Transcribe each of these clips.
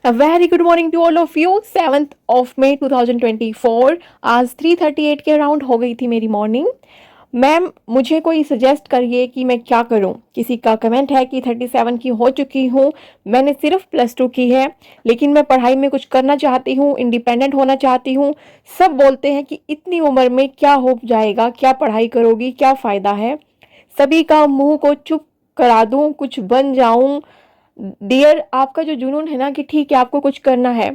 A very good morning to all of you. 7th of May 2024 आज 3:38 के around हो गई थी मेरी मॉर्निंग। मैम मुझे कोई सजेस्ट करिए कि मैं क्या करूं। किसी का कमेंट है कि 37 की हो चुकी हूं, मैंने सिर्फ +2 की है, लेकिन मैं पढ़ाई में कुछ करना चाहती हूं, इंडिपेंडेंट होना चाहती हूं। सब बोलते हैं कि इतनी उम्र में क्या हो जाएगा, क्या पढ़ाई करोगी, क्या फ़ायदा है। सभी का मुंह को चुप करा दूं, कुछ बन जाऊं। डियर, आपका जो जुनून है ना कि ठीक है आपको कुछ करना है,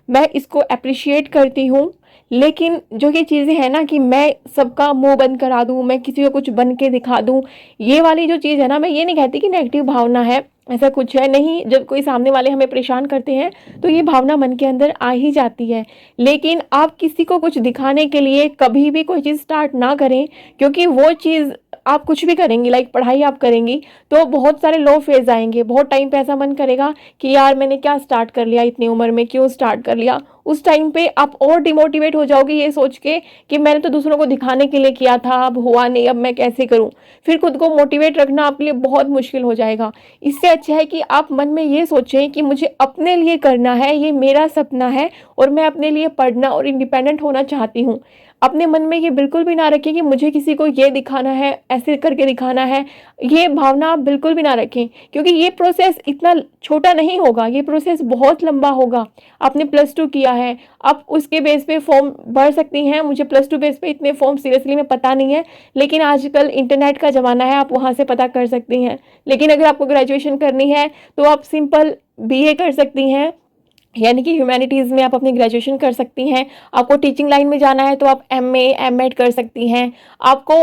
मैं इसको अप्रिशिएट करती हूँ। लेकिन जो ये चीज़ें हैं ना कि मैं सबका मुंह बंद करा दूँ, मैं किसी को कुछ बन के दिखा दूँ, ये वाली जो चीज़ है ना, मैं ये नहीं कहती कि नेगेटिव भावना है, ऐसा कुछ है नहीं। जब कोई सामने वाले हमें परेशान करते हैं तो ये भावना मन के अंदर आ ही जाती है। लेकिन आप किसी को कुछ दिखाने के लिए कभी भी कोई चीज़ स्टार्ट ना करें, क्योंकि वो चीज़ आप कुछ भी करेंगी, लाइक पढ़ाई आप करेंगी तो बहुत सारे लो फेज आएंगे। बहुत टाइम पे ऐसा मन करेगा कि यार मैंने क्या स्टार्ट कर लिया, इतनी उम्र में क्यों स्टार्ट कर लिया। उस टाइम पे आप और डिमोटिवेट हो जाओगे ये सोच के कि मैंने तो दूसरों को दिखाने के लिए किया था, अब हुआ नहीं, अब मैं कैसे करूं। फिर खुद को मोटिवेट रखना आपके लिए बहुत मुश्किल हो जाएगा। इससे अच्छा है कि आप मन में ये सोचें कि मुझे अपने लिए करना है, ये मेरा सपना है और मैं अपने लिए पढ़ना और इंडिपेंडेंट होना चाहती हूँ। अपने मन में ये बिल्कुल भी ना रखें कि मुझे किसी को ये दिखाना है, ऐसे करके दिखाना है। ये भावना आप बिल्कुल भी ना रखें, क्योंकि ये प्रोसेस इतना छोटा नहीं होगा, ये प्रोसेस बहुत लंबा होगा। आपने +2 किया है, आप उसके बेस पे फॉर्म भर सकती हैं। मुझे +2 बेस पे इतने फॉर्म सीरियसली में पता नहीं है, लेकिन आजकल इंटरनेट का ज़माना है, आप वहाँ से पता कर सकती हैं। लेकिन अगर आपको ग्रेजुएशन करनी है तो आप सिंपल BA कर सकती हैं, यानी कि ह्यूमैनिटीज़ में आप अपनी ग्रेजुएशन कर सकती हैं। आपको टीचिंग लाइन में जाना है तो आप MA M.Ed कर सकती हैं। आपको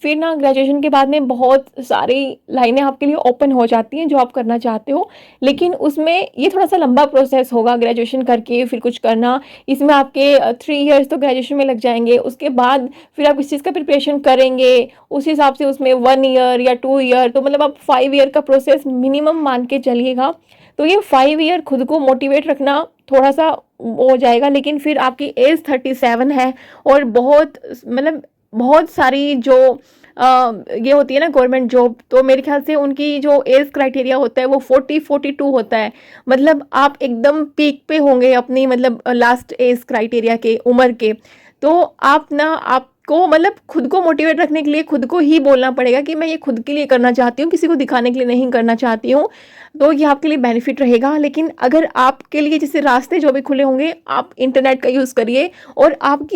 फिर ना ग्रेजुएशन के बाद में बहुत सारी लाइनें आपके लिए ओपन हो जाती हैं जो आप करना चाहते हो। लेकिन उसमें ये थोड़ा सा लंबा प्रोसेस होगा, ग्रेजुएशन करके फिर कुछ करना। इसमें आपके 3 ईयर्स तो ग्रेजुएशन में लग जाएंगे। उसके बाद फिर आप किस चीज़ का प्रिपरेशन करेंगे, उस हिसाब से उसमें 1 ईयर या 2 ईयर, तो मतलब आप 5 ईयर का प्रोसेस मिनिमम मान के चलिएगा। तो ये 5 ईयर खुद को मोटिवेट रखना थोड़ा सा हो जाएगा। लेकिन फिर आपकी एज 37 है और बहुत मतलब बहुत सारी जो ये होती है ना गवर्नमेंट जॉब, तो मेरे ख्याल से उनकी जो एज क्राइटेरिया होता है वो 40-42 होता है। मतलब आप एकदम पीक पे होंगे अपनी, मतलब लास्ट एज क्राइटेरिया के उम्र के। तो आप ना आपको मतलब खुद को मोटिवेट रखने के लिए खुद को ही बोलना पड़ेगा कि मैं ये खुद के लिए करना चाहती हूँ, किसी को दिखाने के लिए नहीं करना चाहती हूँ। तो ये आपके लिए बेनिफिट रहेगा। लेकिन अगर आपके लिए जैसे रास्ते जो भी खुले होंगे, आप इंटरनेट का यूज़ करिए। और आप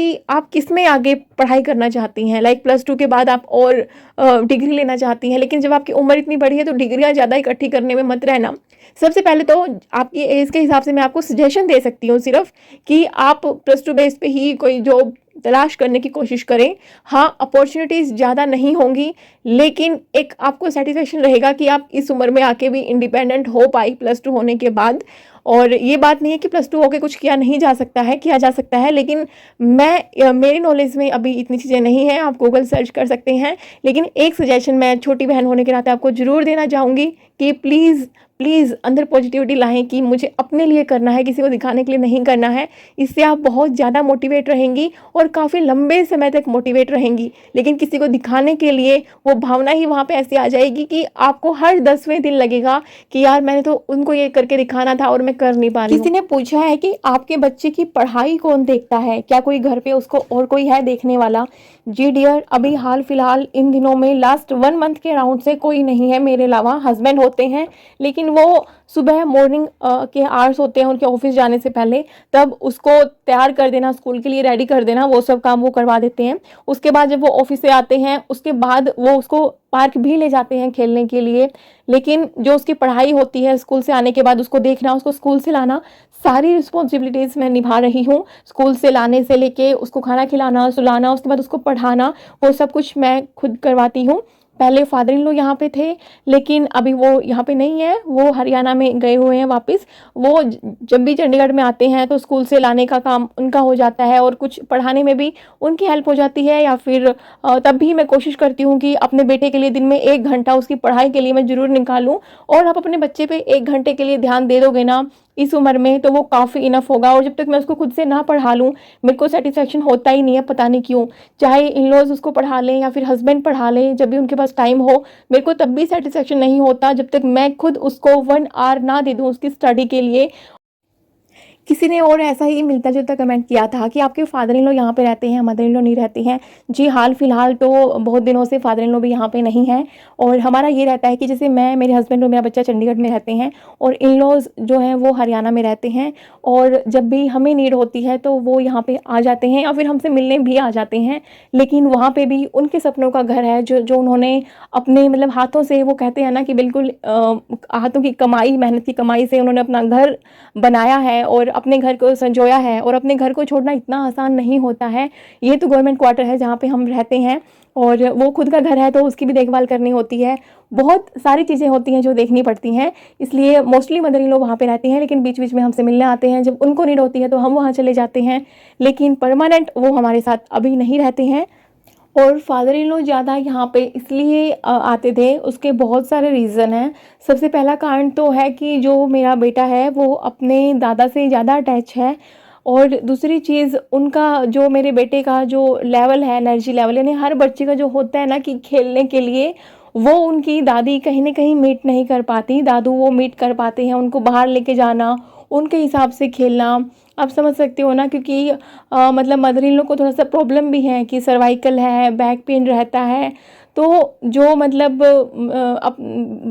किस में आगे पढ़ाई करना चाहती हैं, लाइक +2 के बाद आप और डिग्री लेना चाहती हैं। लेकिन जब आपकी उम्र इतनी बड़ी है तो डिग्रियाँ ज़्यादा इकट्ठी करने में मत रहना। सबसे पहले तो आपकी एज के हिसाब से मैं आपको सजेशन दे सकती हूँ सिर्फ कि आप +2 बेस पे ही कोई जॉब तलाश करने की कोशिश करें। हाँ, अपॉर्चुनिटीज़ ज़्यादा नहीं होंगी, लेकिन एक आपको सेटिस्फेक्शन रहेगा कि आप इस उम्र में आके भी इंडिपेंडेंट हो पाई +2 होने के बाद। और ये बात नहीं है कि +2 होके कुछ किया नहीं जा सकता है, किया जा सकता है। लेकिन मेरी नॉलेज में अभी इतनी चीज़ें नहीं हैं, आप गूगल सर्च कर सकते हैं। लेकिन एक सजेशन मैं छोटी बहन होने के नाते आपको ज़रूर देना चाहूँगी कि प्लीज़ प्लीज़ अंदर पॉजिटिविटी लाएं कि मुझे अपने लिए करना है, किसी को दिखाने के लिए नहीं करना है। इससे आप बहुत ज़्यादा मोटिवेट रहेंगी और काफ़ी लंबे समय तक मोटिवेट रहेंगी। लेकिन किसी को दिखाने के लिए वो भावना ही वहाँ पे ऐसी आ जाएगी कि आपको हर 10वें दिन लगेगा कि यार मैंने तो उनको ये करके दिखाना था और मैं कर नहीं पा रही हूँ। किसी ने पूछा है कि आपके बच्चे की पढ़ाई कौन देखता है, क्या कोई घर पे उसको और कोई है देखने वाला। जी डियर, अभी हाल फिलहाल इन दिनों में लास्ट 1 मंथ के अराउंड से कोई नहीं है मेरे अलावा। हस्बैंड होते हैं, लेकिन वो सुबह मॉर्निंग के आवर्स होते हैं उनके ऑफिस जाने से पहले, तब उसको तैयार कर देना, स्कूल के लिए रेडी कर देना, वो सब काम वो करवा देते हैं। उसके बाद जब वो ऑफिस से आते हैं उसके बाद वो उसको पार्क भी ले जाते हैं खेलने के लिए। लेकिन जो उसकी पढ़ाई होती है, स्कूल से आने के बाद उसको देखना, उसको स्कूल से लाना, सारी रिस्पॉन्सिबिलिटीज़ मैं निभा रही हूँ। स्कूल से लाने से लेके उसको खाना खिलाना, सुलाना, उसके बाद उसको पढ़ाना, वो सब कुछ मैं खुद करवाती हूँ। पहले फादर इन लॉ यहाँ पे थे, लेकिन अभी वो यहाँ पे नहीं है, वो हरियाणा में गए हुए हैं वापस। वो जब भी चंडीगढ़ में आते हैं तो स्कूल से लाने का काम उनका हो जाता है और कुछ पढ़ाने में भी उनकी हेल्प हो जाती है। या फिर तब भी मैं कोशिश करती हूँ कि अपने बेटे के लिए दिन में 1 घंटा उसकी पढ़ाई के लिए मैं ज़रूर निकालूँ। और आप अपने बच्चे पे 1 घंटे के लिए ध्यान दे दोगे ना इस उम्र में, तो वो काफ़ी इनफ होगा। और जब तक मैं उसको खुद से ना पढ़ा लूँ, मेरे को सेटिस्फेक्शन होता ही नहीं है, पता नहीं क्यों। चाहे इन लॉज उसको पढ़ा लें या फिर हस्बैंड पढ़ा लें, जब भी उनके पास टाइम हो, मेरे को तब भी सेटिस्फेक्शन नहीं होता जब तक मैं खुद उसको 1 आवर ना दे दूँ उसकी स्टडी के लिए। किसी ने और ऐसा ही मिलता-जुलता कमेंट किया था कि आपके फादर इन लॉ यहाँ पे रहते हैं, मदर इन लॉ नहीं रहती हैं। जी, हाल फिलहाल तो बहुत दिनों से फादर इन लॉ भी यहाँ पे नहीं हैं और हमारा ये रहता है कि जैसे मैं, मेरे हस्बैंड और मेरा बच्चा चंडीगढ़ में रहते हैं और इन लॉज़ जो हैं वो हरियाणा में रहते हैं और जब भी हमें नीड होती है तो वो यहाँ पे आ जाते हैं या फिर हमसे मिलने भी आ जाते हैं। लेकिन वहाँ पे भी उनके सपनों का घर है जो उन्होंने अपने मतलब हाथों से, वो कहते हैं ना कि बिल्कुल हाथों की कमाई, मेहनत की कमाई से उन्होंने अपना घर बनाया है और अपने घर को संजोया है। और अपने घर को छोड़ना इतना आसान नहीं होता है। ये तो गवर्नमेंट क्वार्टर है जहाँ पे हम रहते हैं और वो खुद का घर है तो उसकी भी देखभाल करनी होती है। बहुत सारी चीज़ें होती हैं जो देखनी पड़ती हैं, इसलिए मोस्टली मदर इन लॉ वहाँ पे रहती हैं, लेकिन बीच बीच में हमसे मिलने आते हैं। जब उनको नीड होती है तो हम वहाँ चले जाते हैं, लेकिन परमानेंट वो हमारे साथ अभी नहीं रहते हैं। और फादर इन लॉ ज़्यादा यहाँ पे इसलिए आते थे, उसके बहुत सारे रीज़न हैं। सबसे पहला कारण तो है कि जो मेरा बेटा है वो अपने दादा से ज़्यादा अटैच है और दूसरी चीज़, उनका जो, मेरे बेटे का जो लेवल है, एनर्जी लेवल, यानी हर बच्चे का जो होता है ना कि खेलने के लिए, वो उनकी दादी कहीं न कहीं मीट नहीं कर पाती। दादू वो मीट कर पाते हैं, उनको बाहर लेके जाना, उनके हिसाब से खेलना। आप समझ सकते हो ना, क्योंकि मतलब मदर इन लॉ को थोड़ा-सा प्रॉब्लम भी है कि सर्वाइकल है, बैक पेन रहता है। तो जो मतलब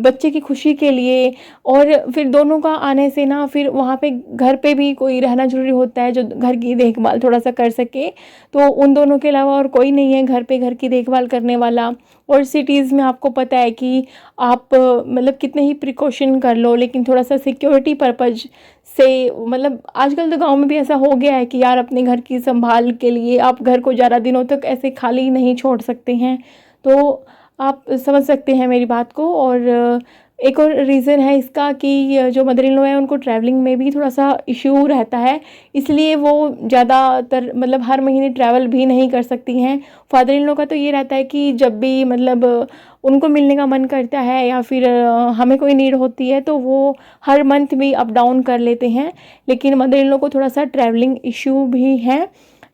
बच्चे की खुशी के लिए और फिर दोनों का आने से ना, फिर वहाँ पे घर पे भी कोई रहना ज़रूरी होता है जो घर की देखभाल थोड़ा-सा कर सके। तो उन दोनों के अलावा और कोई नहीं है घर पे घर की देखभाल करने वाला। और सिटीज़ में आपको पता है कि आप मतलब कितने ही प्रिकॉशन कर लो, लेकिन थोड़ा-सा सिक्योरिटी पर्पज़ से, मतलब आजकल तो गाँव में भी ऐसा हो गया है कि यार अपने घर की संभाल के लिए आप घर को ज़्यादा दिनों तक ऐसे खाली नहीं छोड़ सकते हैं। तो आप समझ सकते हैं मेरी बात को। और एक और रीज़न है इसका कि जो मदर इन लॉ है उनको ट्रैवलिंग में भी थोड़ा-सा इश्यू रहता है, इसलिए वो ज़्यादातर मतलब हर महीने ट्रैवल भी नहीं कर सकती हैं। फादर इन लॉ का तो ये रहता है कि जब भी मतलब उनको मिलने का मन करता है या फिर हमें कोई नीड होती है तो वो हर मंथ भी अप डाउन कर लेते हैं। लेकिन मदर इन लॉ को थोड़ा-सा ट्रैवलिंग इश्यू भी है।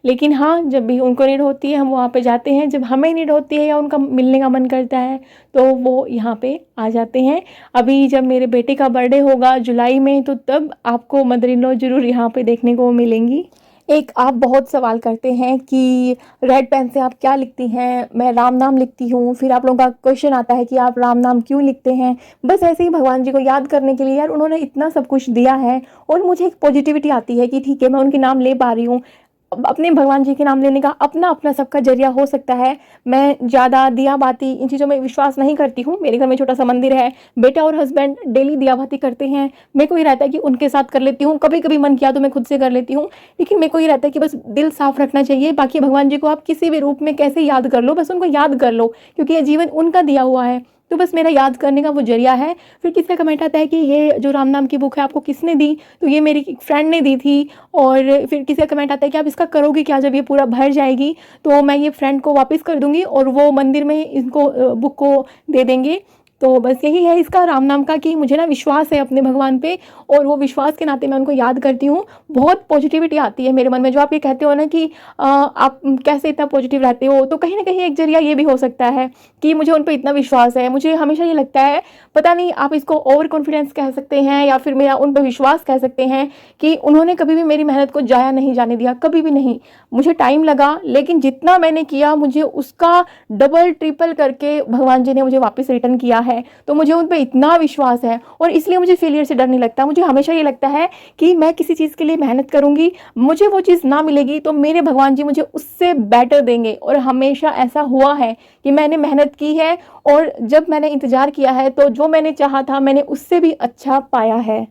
लेकिन हाँ, जब भी उनको नीड होती है हम वहाँ पे जाते हैं, जब हमें नीड होती है या उनका मिलने का मन करता है तो वो यहाँ पे आ जाते हैं। अभी जब मेरे बेटे का बर्थडे होगा जुलाई में, तो तब आपको मदर इन लॉ ज़रूर यहाँ पे देखने को मिलेंगी। एक आप बहुत सवाल करते हैं कि रेड पेन से आप क्या लिखती हैं? मैं राम नाम लिखती हूँ। फिर आप लोगों का क्वेश्चन आता है कि आप राम नाम क्यों लिखते हैं? बस ऐसे ही भगवान जी को याद करने के लिए, यार उन्होंने इतना सब कुछ दिया है और मुझे एक पॉजिटिविटी आती है कि ठीक है, मैं उनके नाम ले पा रही हूँ। अपने भगवान जी के नाम लेने का अपना-अपना सबका ज़रिया हो सकता है। मैं ज़्यादा दिया-बाती इन चीज़ों में विश्वास नहीं करती हूँ। मेरे घर में छोटा-सा मंदिर है, बेटा और हस्बैंड डेली दिया-बाती करते हैं। मेरे को ये रहता है कि उनके साथ कर लेती हूँ, कभी-कभी मन किया तो मैं खुद से कर लेती हूँ। लेकिन मेरे को ये रहता है कि बस दिल साफ रखना चाहिए, बाकी भगवान जी को आप किसी भी रूप में कैसे याद कर लो, बस उनको याद कर लो, क्योंकि ये जीवन उनका दिया हुआ है। तो बस मेरा याद करने का वो ज़रिया है। फिर किसी का कमेंट आता है कि ये जो राम नाम की बुक है आपको किसने दी? तो ये मेरी एक फ्रेंड ने दी थी। और फिर किसी का कमेंट आता है कि आप इसका करोगे क्या जब ये पूरा भर जाएगी? तो मैं ये फ्रेंड को वापस कर दूँगी और वो मंदिर में इनको बुक को दे देंगे। तो बस यही है इसका राम नाम का, कि मुझे ना विश्वास है अपने भगवान पे और वो विश्वास के नाते मैं उनको याद करती हूँ। बहुत पॉजिटिविटी आती है मेरे मन में। जो आप ये कहते हो ना कि आप कैसे इतना पॉजिटिव रहते हो? तो कहीं न कहीं एक ज़रिया ये भी हो सकता है कि मुझे उन पे इतना विश्वास है। मुझे हमेशा ये लगता है, पता नहीं आप इसको ओवर कॉन्फिडेंस कह सकते हैं या फिर मेरा उन पे विश्वास कह सकते हैं, कि उन्होंने कभी भी मेरी मेहनत को ज़ाया नहीं जाने दिया, कभी भी नहीं। मुझे टाइम लगा, लेकिन जितना मैंने किया मुझे उसका डबल ट्रिपल करके भगवान जी ने मुझे वापस रिटर्न किया है। तो मुझे उन पे इतना विश्वास है और इसलिए मुझे फेलियर से डर नहीं लगता। मुझे हमेशा ये लगता है कि मैं किसी चीज़ के लिए मेहनत करूँगी, मुझे वो चीज़ ना मिलेगी तो मेरे भगवान जी मुझे उससे बेटर देंगे। और हमेशा ऐसा हुआ है कि मैंने मेहनत की है और जब मैंने इंतज़ार किया है तो जो मैंने चाहा था मैंने उससे भी अच्छा पाया है।